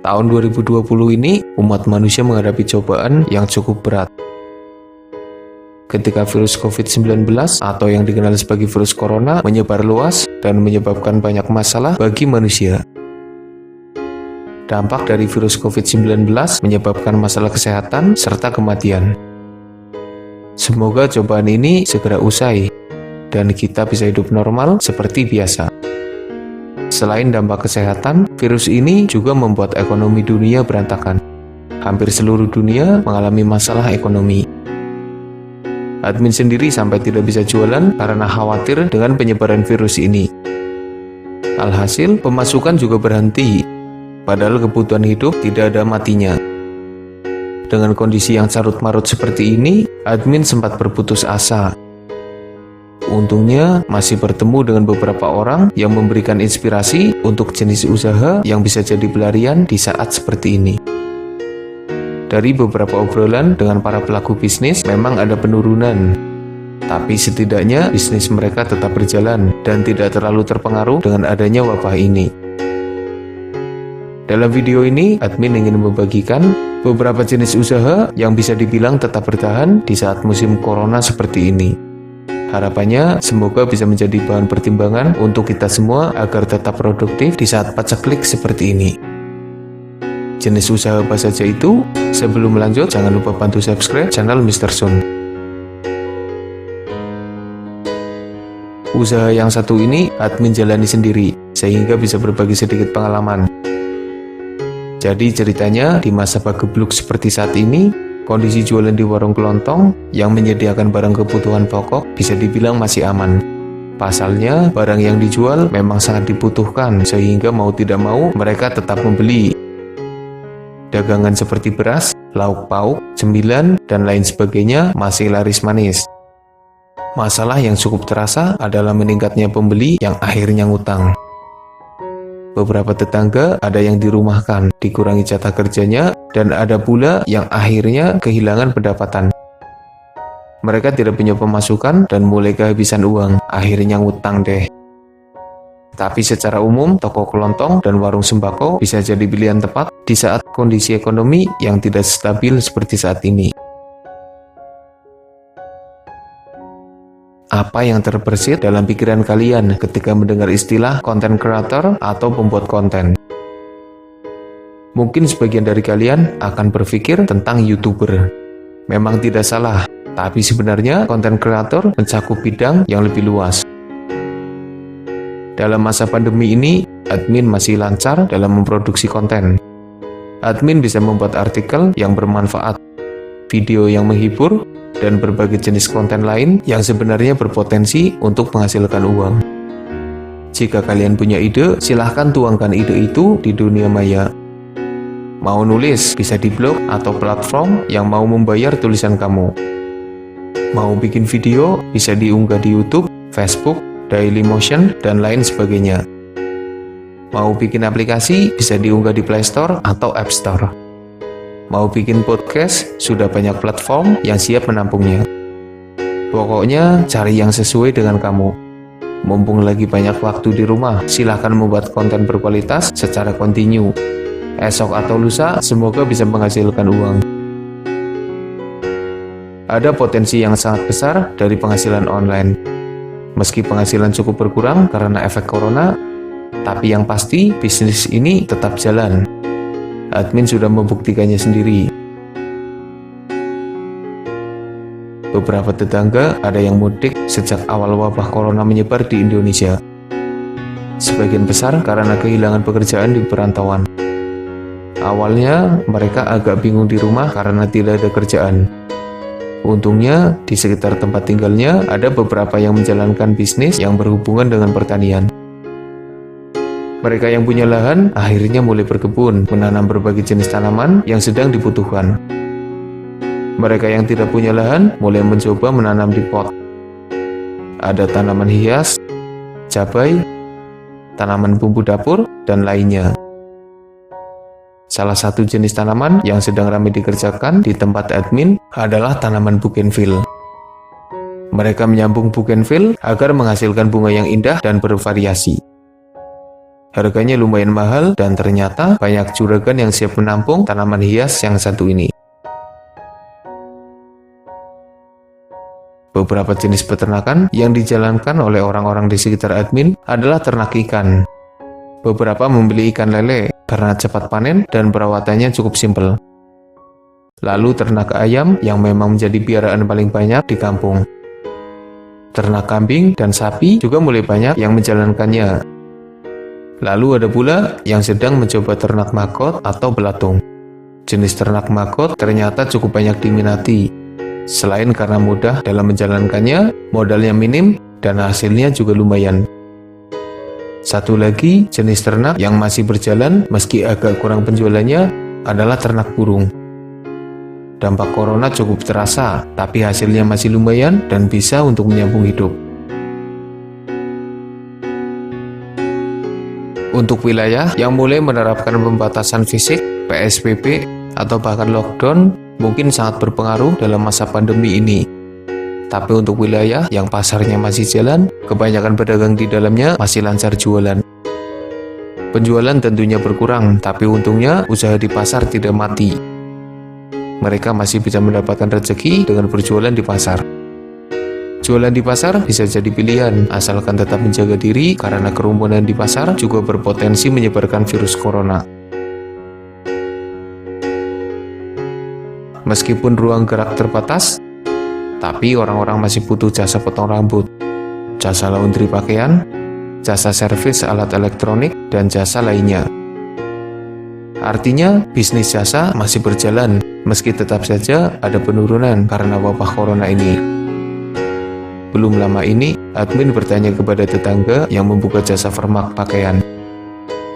Tahun 2020 ini, umat manusia menghadapi cobaan yang cukup berat. Ketika virus COVID-19 atau yang dikenal sebagai virus corona menyebar luas dan menyebabkan banyak masalah bagi manusia. Dampak dari virus COVID-19 menyebabkan masalah kesehatan serta kematian. Semoga cobaan ini segera usai dan kita bisa hidup normal seperti biasa. Selain dampak kesehatan, virus ini juga membuat ekonomi dunia berantakan. Hampir seluruh dunia mengalami masalah ekonomi. Admin sendiri sampai tidak bisa jualan karena khawatir dengan penyebaran virus ini. Alhasil, pemasukan juga berhenti, padahal kebutuhan hidup tidak ada matinya. Dengan kondisi yang carut-marut seperti ini, admin sempat berputus asa. Untungnya, masih bertemu dengan beberapa orang yang memberikan inspirasi untuk jenis usaha yang bisa jadi pelarian di saat seperti ini. Dari beberapa obrolan dengan para pelaku bisnis, memang ada penurunan. Tapi setidaknya bisnis mereka tetap berjalan dan tidak terlalu terpengaruh dengan adanya wabah ini. Dalam video ini, admin ingin membagikan beberapa jenis usaha yang bisa dibilang tetap bertahan di saat musim corona seperti ini. Harapannya, semoga bisa menjadi bahan pertimbangan untuk kita semua agar tetap produktif di saat paceklik seperti ini. Jenis usaha apa saja itu? Sebelum lanjut, jangan lupa bantu subscribe channel Mr. Sun. Usaha yang satu ini admin jalani sendiri, sehingga bisa berbagi sedikit pengalaman. Jadi ceritanya, di masa pagebluk seperti saat ini, kondisi jualan di warung kelontong yang menyediakan barang kebutuhan pokok bisa dibilang masih aman. Pasalnya, barang yang dijual memang sangat dibutuhkan, sehingga mau tidak mau mereka tetap membeli. Dagangan seperti beras, lauk pauk, cemilan, dan lain sebagainya masih laris manis. Masalah yang cukup terasa adalah meningkatnya pembeli yang akhirnya ngutang. Beberapa tetangga ada yang dirumahkan, dikurangi jatah kerjanya, dan ada pula yang akhirnya kehilangan pendapatan. Mereka tidak punya pemasukan dan mulai kehabisan uang, akhirnya ngutang deh. Tapi secara umum, toko kelontong dan warung sembako bisa jadi pilihan tepat di saat kondisi ekonomi yang tidak stabil seperti saat ini. Apa yang terbersit dalam pikiran kalian ketika mendengar istilah content creator atau pembuat konten? Mungkin sebagian dari kalian akan berpikir tentang YouTuber. Memang tidak salah, tapi sebenarnya content creator mencakup bidang yang lebih luas. Dalam masa pandemi ini, admin masih lancar dalam memproduksi konten. Admin bisa membuat artikel yang bermanfaat, video yang menghibur, dan berbagai jenis konten lain yang sebenarnya berpotensi untuk menghasilkan uang. Jika kalian punya ide, silahkan tuangkan ide itu di dunia maya. Mau nulis, bisa di blog atau platform yang mau membayar tulisan kamu. Mau bikin video, bisa diunggah di YouTube, Facebook, Dailymotion, dan lain sebagainya. Mau bikin aplikasi, bisa diunggah di Play Store atau App Store. Mau bikin podcast, sudah banyak platform yang siap menampungnya. Pokoknya, cari yang sesuai dengan kamu. Mumpung lagi banyak waktu di rumah, silahkan membuat konten berkualitas secara kontinu. Esok atau lusa, semoga bisa menghasilkan uang. Ada potensi yang sangat besar dari penghasilan online. Meski penghasilan cukup berkurang karena efek corona, tapi yang pasti bisnis ini tetap jalan. Admin sudah membuktikannya sendiri. Beberapa tetangga ada yang mudik sejak awal wabah corona menyebar di Indonesia. Sebagian besar karena kehilangan pekerjaan di perantauan. Awalnya mereka agak bingung di rumah karena tidak ada kerjaan. Untungnya di sekitar tempat tinggalnya ada beberapa yang menjalankan bisnis yang berhubungan dengan pertanian. Mereka yang punya lahan akhirnya mulai berkebun, menanam berbagai jenis tanaman yang sedang dibutuhkan. Mereka yang tidak punya lahan mulai mencoba menanam di pot. Ada tanaman hias, cabai, tanaman bumbu dapur, dan lainnya. Salah satu jenis tanaman yang sedang ramai dikerjakan di tempat admin adalah tanaman bougainville. Mereka menyambung bougainville agar menghasilkan bunga yang indah dan bervariasi. Harganya lumayan mahal dan ternyata banyak juragan yang siap menampung tanaman hias yang satu ini. Beberapa jenis peternakan yang dijalankan oleh orang-orang di sekitar admin adalah ternak ikan. Beberapa membeli ikan lele karena cepat panen dan perawatannya cukup simpel. Lalu ternak ayam yang memang menjadi piaraan paling banyak di kampung. Ternak kambing dan sapi juga mulai banyak yang menjalankannya. Lalu ada pula yang sedang mencoba ternak makot atau belatung. Jenis ternak makot ternyata cukup banyak diminati. Selain karena mudah dalam menjalankannya, modalnya minim, dan hasilnya juga lumayan. Satu lagi jenis ternak yang masih berjalan meski agak kurang penjualannya adalah ternak burung. Dampak corona cukup terasa, tapi hasilnya masih lumayan dan bisa untuk menyambung hidup. Untuk wilayah yang mulai menerapkan pembatasan fisik, PSBB, atau bahkan lockdown, mungkin sangat berpengaruh dalam masa pandemi ini. Tapi untuk wilayah yang pasarnya masih jalan, kebanyakan pedagang di dalamnya masih lancar jualan. Penjualan tentunya berkurang, tapi untungnya usaha di pasar tidak mati. Mereka masih bisa mendapatkan rezeki dengan berjualan di pasar. Jualan di pasar bisa jadi pilihan, asalkan tetap menjaga diri karena kerumunan di pasar juga berpotensi menyebarkan virus corona. Meskipun ruang gerak terbatas, tapi orang-orang masih butuh jasa potong rambut, jasa laundry pakaian, jasa servis alat elektronik, dan jasa lainnya. Artinya, bisnis jasa masih berjalan, meski tetap saja ada penurunan karena wabah corona ini. Belum lama ini, admin bertanya kepada tetangga yang membuka jasa permak pakaian.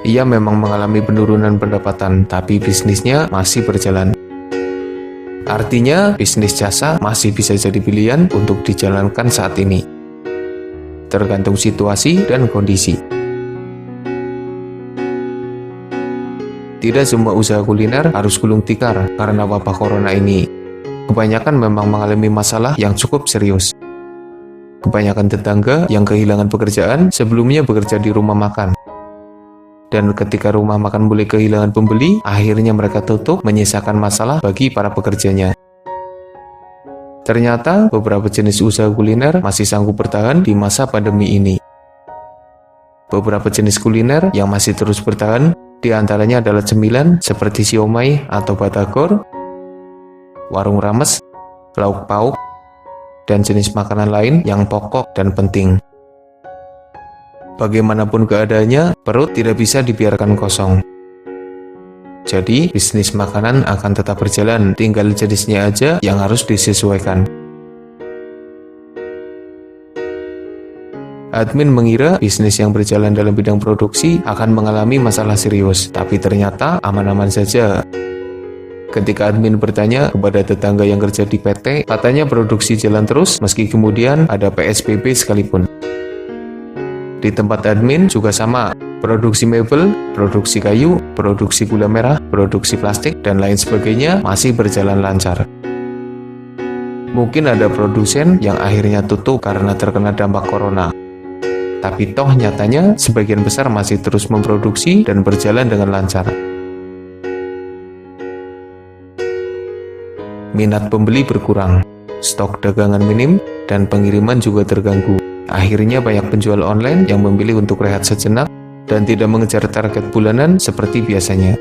Ia memang mengalami penurunan pendapatan, tapi bisnisnya masih berjalan. Artinya, bisnis jasa masih bisa jadi pilihan untuk dijalankan saat ini. Tergantung situasi dan kondisi. Tidak semua usaha kuliner harus gulung tikar karena wabah corona ini. Kebanyakan memang mengalami masalah yang cukup serius. Kebanyakan tetangga yang kehilangan pekerjaan sebelumnya bekerja di rumah makan. Dan ketika rumah makan mulai kehilangan pembeli, akhirnya mereka tutup, menyisakan masalah bagi para pekerjanya. Ternyata beberapa jenis usaha kuliner masih sanggup bertahan di masa pandemi ini. Beberapa jenis kuliner yang masih terus bertahan diantaranya adalah cemilan seperti siomay atau batagor, warung rames, lauk pauk, dan jenis makanan lain yang pokok dan penting. Bagaimanapun keadaannya, perut tidak bisa dibiarkan kosong. Jadi, bisnis makanan akan tetap berjalan, tinggal jenisnya aja yang harus disesuaikan. Admin mengira bisnis yang berjalan dalam bidang produksi akan mengalami masalah serius, tapi ternyata aman-aman saja. Ketika admin bertanya kepada tetangga yang kerja di PT, katanya produksi jalan terus meski kemudian ada PSBB sekalipun. Di tempat admin juga sama, produksi mebel, produksi kayu, produksi gula merah, produksi plastik, dan lain sebagainya masih berjalan lancar. Mungkin ada produsen yang akhirnya tutup karena terkena dampak corona. Tapi toh nyatanya sebagian besar masih terus memproduksi dan berjalan dengan lancar. Minat pembeli berkurang, stok dagangan minim, dan pengiriman juga terganggu. Akhirnya banyak penjual online yang memilih untuk rehat sejenak dan tidak mengejar target bulanan seperti biasanya.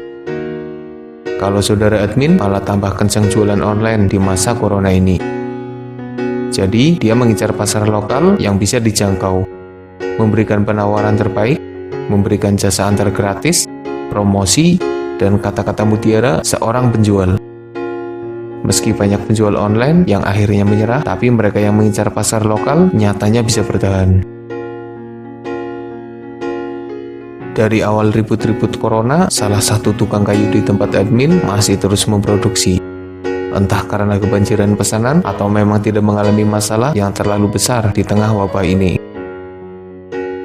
Kalau saudara admin malah tambah kencang jualan online di masa corona ini. Jadi, dia mengincar pasar lokal yang bisa dijangkau, memberikan penawaran terbaik, memberikan jasa antar gratis, promosi, dan kata-kata mutiara seorang penjual. Meski banyak penjual online yang akhirnya menyerah, tapi mereka yang mengincar pasar lokal nyatanya bisa bertahan. Dari awal ribut-ribut corona, salah satu tukang kayu di tempat admin masih terus memproduksi. Entah karena kebanjiran pesanan atau memang tidak mengalami masalah yang terlalu besar di tengah wabah ini.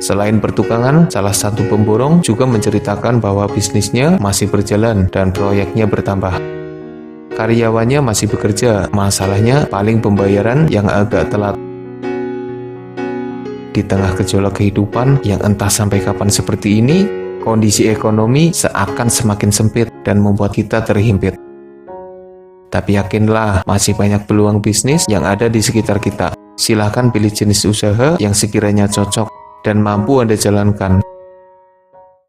Selain pertukangan, salah satu pemborong juga menceritakan bahwa bisnisnya masih berjalan dan proyeknya bertambah. Karyawannya masih bekerja, masalahnya paling pembayaran yang agak telat. Di tengah gejolak kehidupan yang entah sampai kapan seperti ini, kondisi ekonomi seakan semakin sempit dan membuat kita terhimpit. Tapi yakinlah, masih banyak peluang bisnis yang ada di sekitar kita. Silahkan pilih jenis usaha yang sekiranya cocok dan mampu Anda jalankan.